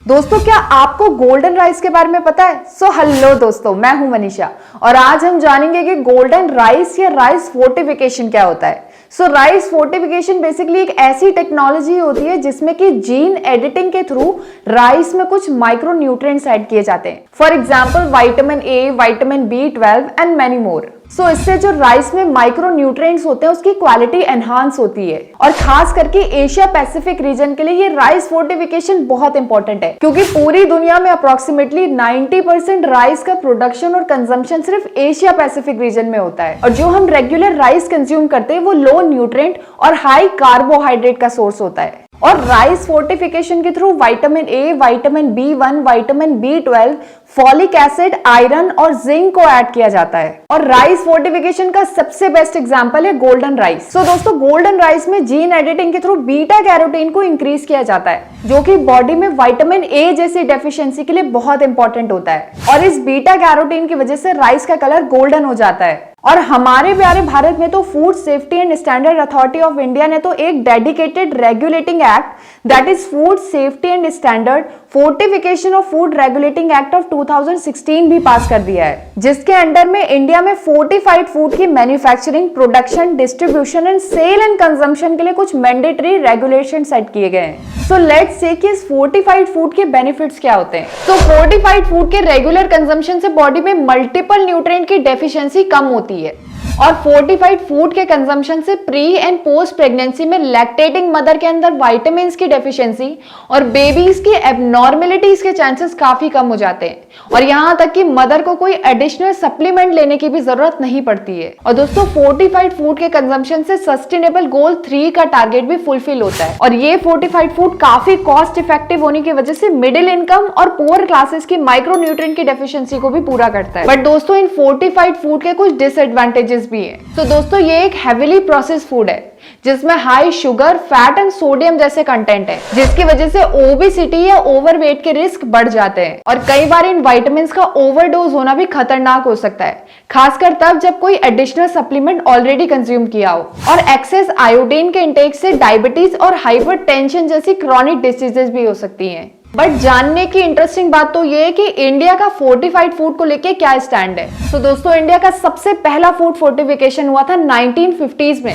दोस्तों, क्या आपको गोल्डन राइस के बारे में पता है? हेलो दोस्तों, मैं हूं मनीषा और आज हम जानेंगे कि गोल्डन राइस या राइस फोर्टिफिकेशन क्या होता है। राइस फोर्टिफिकेशन बेसिकली एक ऐसी टेक्नोलॉजी होती है जिसमें कि जीन एडिटिंग के थ्रू राइस में कुछ माइक्रो न्यूट्रिएंट्स ऐड किए जाते हैं। For example vitamin A, vitamin B12 and many more. इससे जो राइस में माइक्रो न्यूट्रिएंट्स होते हैं उसकी क्वालिटी एनहांस होती है और खास करके एशिया पैसिफिक रीजन के लिए ये राइस फोर्टिफिकेशन बहुत इंपॉर्टेंट है, क्योंकि पूरी दुनिया में अप्रोक्सीमेटली 90% राइस का प्रोडक्शन और कंजम्पशन सिर्फ एशिया पैसिफिक रीजन में होता है। और जो हम रेगुलर राइस कंज्यूम करते हैं वो लो न्यूट्रिएंट और हाई कार्बोहाइड्रेट का सोर्स होता है। और राइस फोर्टिफिकेशन के through vitamin A, vitamin B1, vitamin B12, folic acid, iron और जिंक को ऐड किया जाता है। और राइस फोर्टिफिकेशन का सबसे बेस्ट एग्जांपल है गोल्डन राइस। दोस्तों, गोल्डन राइस में जीन एडिटिंग के थ्रू बीटा कैरोटीन को इंक्रीज किया जाता है, जो कि बॉडी में विटामिन ए जैसी डेफिशिएंसी के लिए बहुत इंपॉर्टेंट होता है। और इस बीटा कैरोटीन की वजह से राइस का कलर गोल्डन हो जाता है। और हमारे प्यारे भारत में तो food safety and standard authority of India ने तो एक dedicated regulating act, that is food safety and standard fortification of food regulating act of 2016 भी पास कर दिया है, जिसके अंडर में इंडिया में फोर्टिफाइड फूड की manufacturing, production, distribution and sale and consumption के लिए कुछ मैंडेटरी रेगुलेशन सेट किए गए हैं। लेट्स से कि इस फोर्टिफाइड फूड के बेनिफिट्स क्या होते हैं। फोर्टिफाइड फूड के रेगुलर कंजम्पशन से बॉडी में मल्टीपल न्यूट्रिएंट की डेफिशिएंसी कम होती है। और फोर्टिफाइड फूड के कंजम्पशन से प्री एंड पोस्ट प्रेगनेंसी में लैक्टेटिंग मदर के अंदर विटामिन्स की डेफिशिएंसी और बेबीज की एबनॉर्मेलिटीज के चांसेस काफी कम हो जाते हैं। और यहां तक कि मदर को कोई एडिशनल सप्लीमेंट लेने की भी जरूरत नहीं पड़ती है। और दोस्तों, फोर्टिफाइड फूड के कंजम्पशन से सस्टेनेबल गोल 3 का टारगेट भी फुलफिल होता है। और ये फोर्टिफाइड फूड काफी कॉस्ट इफेक्टिव होने की वजह से मिडिल इनकम और पुअर क्लासेस की माइक्रो न्यूट्रिएंट की डेफिशिएंसी को भी पूरा करता है। बट दोस्तों, इन फोर्टिफाइड फूड के कुछ डिसएडवांटेजेस भी है। दोस्तों, ये एक हेवीली प्रोसेस्ड फूड है जिसमें high sugar, fat and sodium जैसे कंटेंट है, जिसकी वजह से ओबेसिटी या ओवरवेट के रिस्क बढ़ जाते हैं। और कई बार इन विटामिन्स का ओवरडोज होना भी खतरनाक हो सकता है, खासकर तब जब कोई एडिशनल सप्लीमेंट ऑलरेडी कंज्यूम किया हो। और एक्सेस आयोडीन के इंटेक से डायबिटीज और हाइपरटेंशन जैसी क्रॉनिक डिसीजेस भी हो सकती हैं। बट जानने की इंटरेस्टिंग बात तो ये है कि इंडिया का फोर्टिफाइड फूड को लेके क्या स्टैंड है। दोस्तों, इंडिया का सबसे पहला फूड फोर्टिफिकेशन हुआ था 1950s में,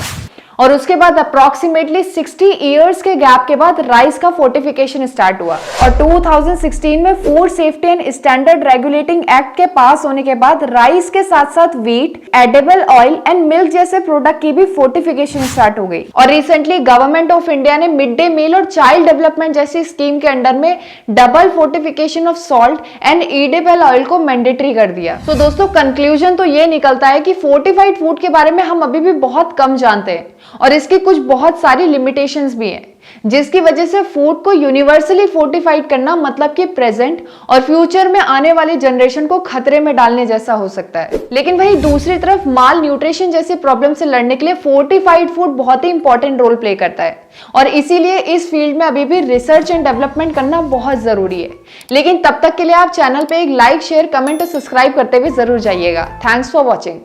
और उसके बाद अप्रोक्सीमेटली 60 इयर्स के गैप के बाद राइस का फोर्टिफिकेशन स्टार्ट हुआ। और 2016 में food safety and standard regulating act के पास होने के बाद राइस के साथ साथ wheat, edible oil and milk जैसे प्रोडक्ट की भी फोर्टिफिकेशन स्टार्ट हो गई। और रिसेंटली गवर्नमेंट ऑफ इंडिया ने मिड डे मील और चाइल्ड डेवलपमेंट जैसी स्कीम के अंडर में double fortification of salt and edible oil को मैंडेटरी कर दिया। दोस्तों, कंक्लूजन तो ये निकलता है कि फोर्टिफाइड फूड के बारे में हम अभी भी बहुत कम जानते हैं और इसकी कुछ बहुत सारी लिमिटेशंस भी हैं, जिसकी वजह से फूड को यूनिवर्सली फोर्टिफाइड करना मतलब कि प्रेजेंट और फ्यूचर में आने वाली जनरेशन को खतरे में डालने जैसा हो सकता है। लेकिन वहीं दूसरी तरफ माल न्यूट्रिशन जैसी प्रॉब्लम से लड़ने के लिए फोर्टिफाइड फूड बहुत ही इंपॉर्टेंट रोल प्ले करता है, और इसीलिए इस फील्ड में अभी भी रिसर्च एंड डेवलपमेंट करना बहुत जरूरी है। लेकिन तब तक के लिए आप चैनल पे एक लाइक, शेयर, कमेंट और सब्सक्राइब करते हुए जरूर जाइएगा। Thanks for watching.